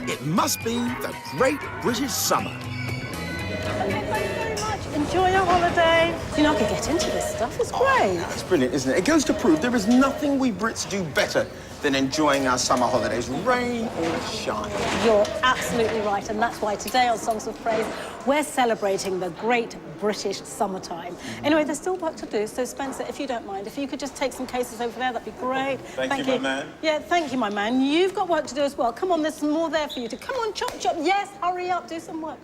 It must be the Great British Summer. Thank you very much. Enjoy your holiday. You know, I could get into this stuff. It's great. Oh, it's brilliant, isn't it? It goes to prove there is nothing we Brits do better than enjoying our summer holidays, rain or shine. You're absolutely right, and that's why today on Songs of Praise, we're celebrating the great British summertime. Anyway, there's still work to do, so Spencer, if you don't mind, if you could just take some cases over there, that'd be great. Thank you, my man. Yeah, thank you, my man. You've got work to do as well. Come on, there's some more there for you to... Come on, chop, chop. Yes, hurry up, do some work.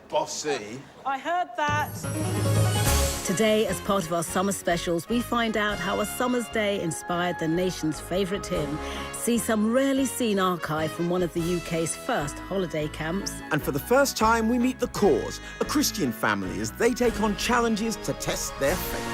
Bossy. I heard that. Today, as part of our summer specials, we find out how a summer's day inspired the nation's favourite hymn, see some rarely seen archive from one of the UK's first holiday camps. And for the first time, we meet the Cause, a Christian family, as they take on challenges to test their faith.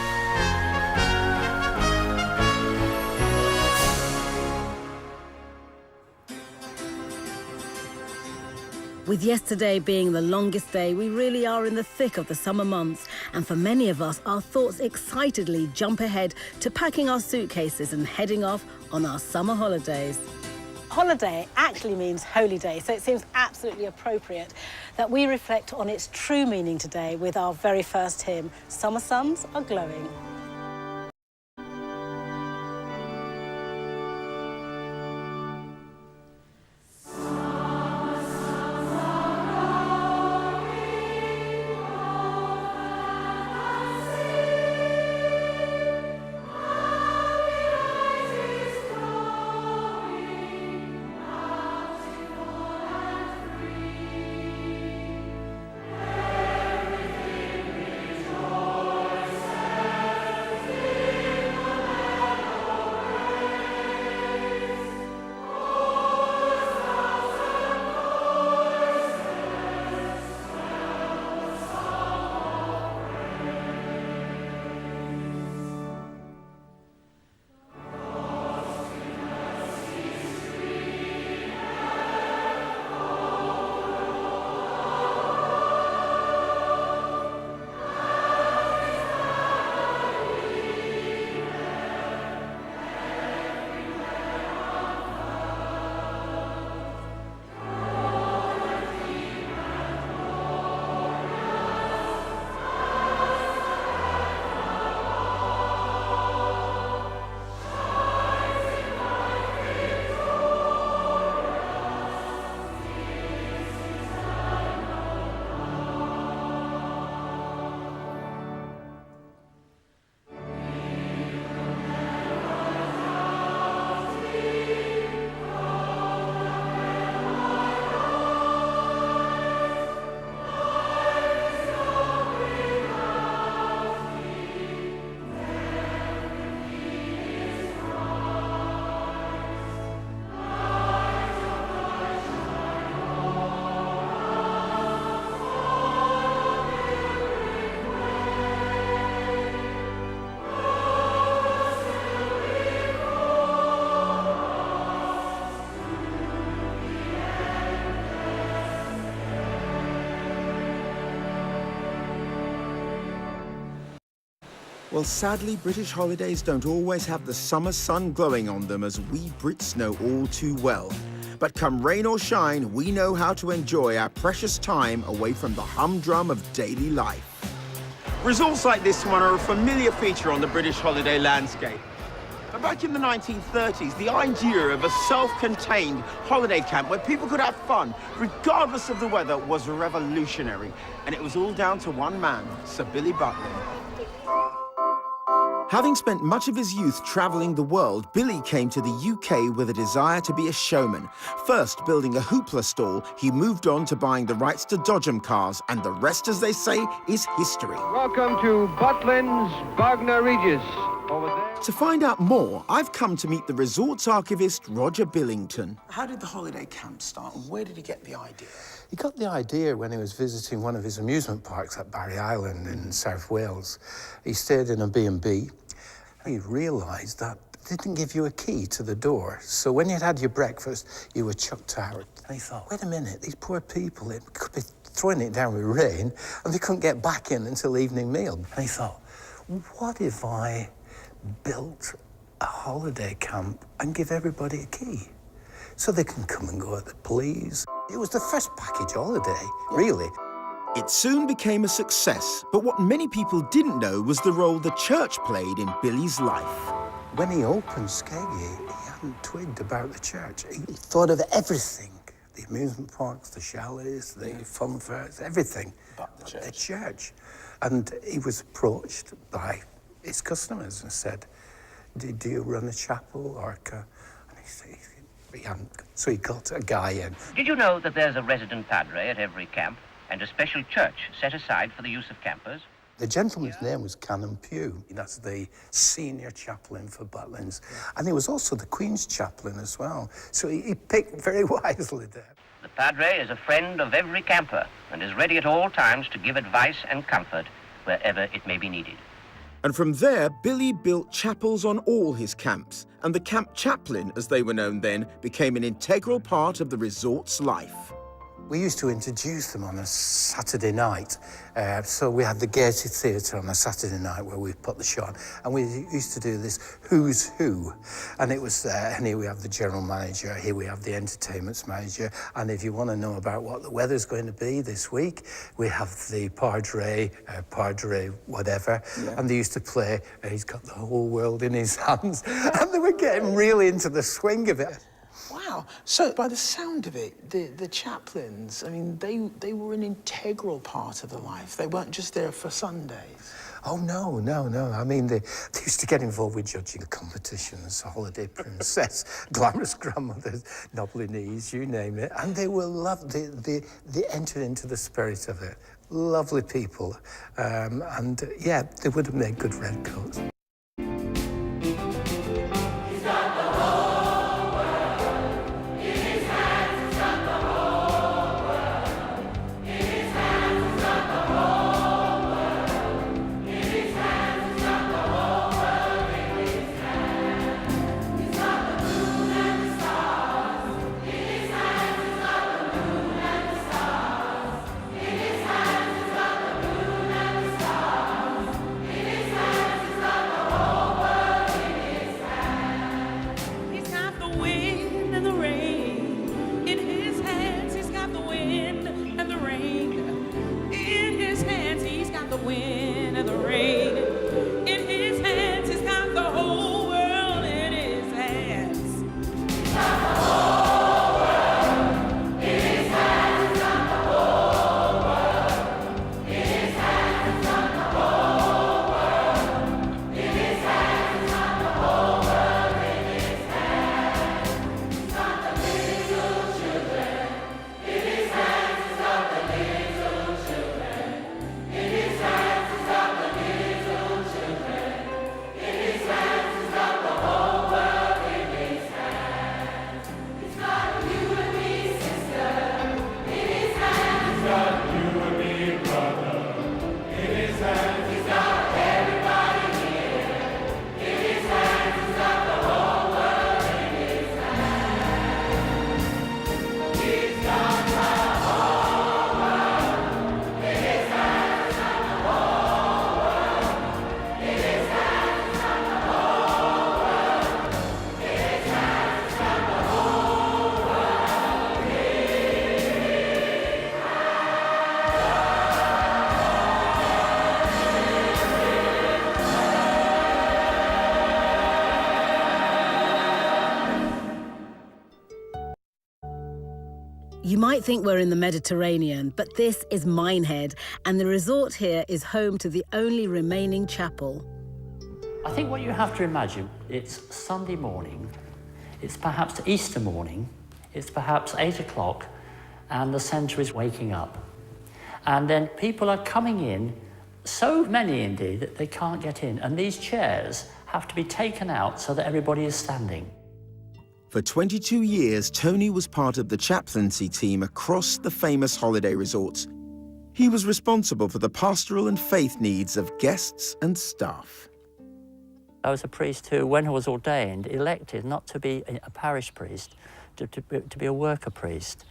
With yesterday being the longest day, we really are in the thick of the summer months. And for many of us, our thoughts excitedly jump ahead to packing our suitcases and heading off on our summer holidays. Holiday actually means holy day, so it seems absolutely appropriate that we reflect on its true meaning today with our very first hymn, Summer Suns Are Glowing. Well, sadly, British holidays don't always have the summer sun glowing on them, as we Brits know all too well. But come rain or shine, we know how to enjoy our precious time away from the humdrum of daily life. Resorts like this one are a familiar feature on the British holiday landscape. But back in the 1930s, the idea of a self-contained holiday camp where people could have fun, regardless of the weather, was revolutionary. And it was all down to one man, Sir Billy Butlin. Having spent much of his youth travelling the world, Billy came to the UK with a desire to be a showman. First building a hoopla stall, he moved on to buying the rights to Dodgem cars, and the rest, as they say, is history. Welcome to Butlin's Bognor Regis. Over there. To find out more, I've come to meet the resorts archivist, Roger Billington. How did the holiday camp start, and where did he get the idea? He got the idea when he was visiting one of his amusement parks at Barry Island in South Wales. He stayed in a B&B. He realised that they didn't give you a key to the door. So when you'd had your breakfast, you were chucked out. And he thought, wait a minute, these poor people, it could be throwing it down with rain, and they couldn't get back in until evening meal. And he thought, what if I built a holiday camp and give everybody a key? so they can come and go at the please. It was the first package holiday, really. It soon became a success, but what many people didn't know was the role the church played in Billy's life. When he opened Skeggy, he hadn't twigged about the church. He thought of everything. The amusement parks, the chalets, the fun fairs, everything. But the church. The church. And he was approached by his customers and said, do you run a chapel? And he said, he hadn't. So he got a guy in. Did you know that there's a resident padre at every camp and a special church set aside for the use of campers? The gentleman's name was Canon Pugh. That's the senior chaplain for Butlins. And he was also the Queen's chaplain as well. So he picked very wisely there. The padre is a friend of every camper and is ready at all times to give advice and comfort wherever it may be needed. And from there, Billy built chapels on all his camps, and the camp chaplain, as they were known then, became an integral part of the resort's life. We used to introduce them on a Saturday night. So we had the Gaiety Theatre on a Saturday night where we put the show on. And we used to do this Who's Who. And it was, and here we have the general manager, here we have the entertainments manager. And if you want to know about what the weather's going to be this week, we have the Padre whatever. Yeah. And they used to play, he's got the whole world in his hands. And they were getting really into the swing of it. Wow. So by the sound of it, the chaplains, I mean, they were an integral part of the life. They weren't just there for Sundays. Oh, no. I mean, they used to get involved with judging competitions, Holiday Princess, Glamorous Grandmothers, Noblinese, you name it. And they were loved. They entered into the spirit of it. Lovely people. And, yeah, they would have made good redcoats. You might think we're in the Mediterranean, but this is Minehead, and the resort here is home to the only remaining chapel. I think what you have to imagine, it's Sunday morning, it's perhaps Easter morning, it's perhaps 8 o'clock, and the centre is waking up. And then people are coming in, so many indeed that they can't get in, and these chairs have to be taken out so that everybody is standing. For 22 years, Tony was part of the chaplaincy team across the famous holiday resorts. He was responsible for the pastoral and faith needs of guests and staff. I was a priest who, when I was ordained, elected not to be a parish priest, to be a worker priest.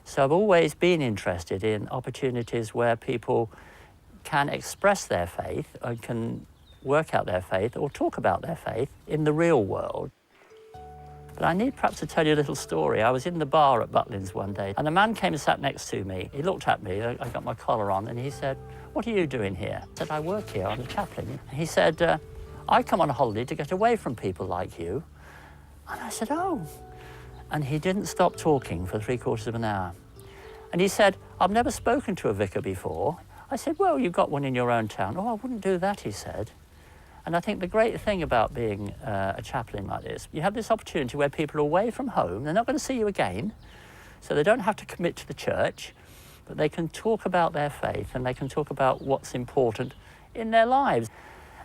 So I've always been interested in opportunities where people can express their faith and can work out their faith or talk about their faith in the real world. But I need perhaps to tell you a little story. I was in the bar at Butlins one day, and a man came and sat next to me. He looked at me, I got my collar on, and he said, "What are you doing here?" I said, "I work here, I'm a chaplain." And he said, "I come on a holiday to get away from people like you." And I said, "Oh." And he didn't stop talking for 3/4 of an hour. And he said, "I've never spoken to a vicar before." I said, "Well, you've got one in your own town." "Oh, I wouldn't do that," he said. And I think the great thing about being a chaplain like this, you have this opportunity where people are away from home, they're not going to see you again, so they don't have to commit to the church, but they can talk about their faith and they can talk about what's important in their lives.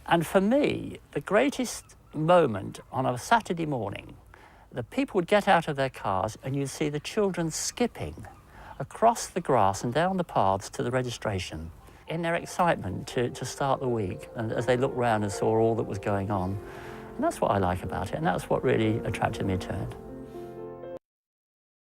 And for me, the greatest moment on a Saturday morning, the people would get out of their cars and you'd see the children skipping across the grass and down the paths to the registration in their excitement to start the week, and as they looked round and saw all that was going on. And that's what I like about it, and that's what really attracted me to it.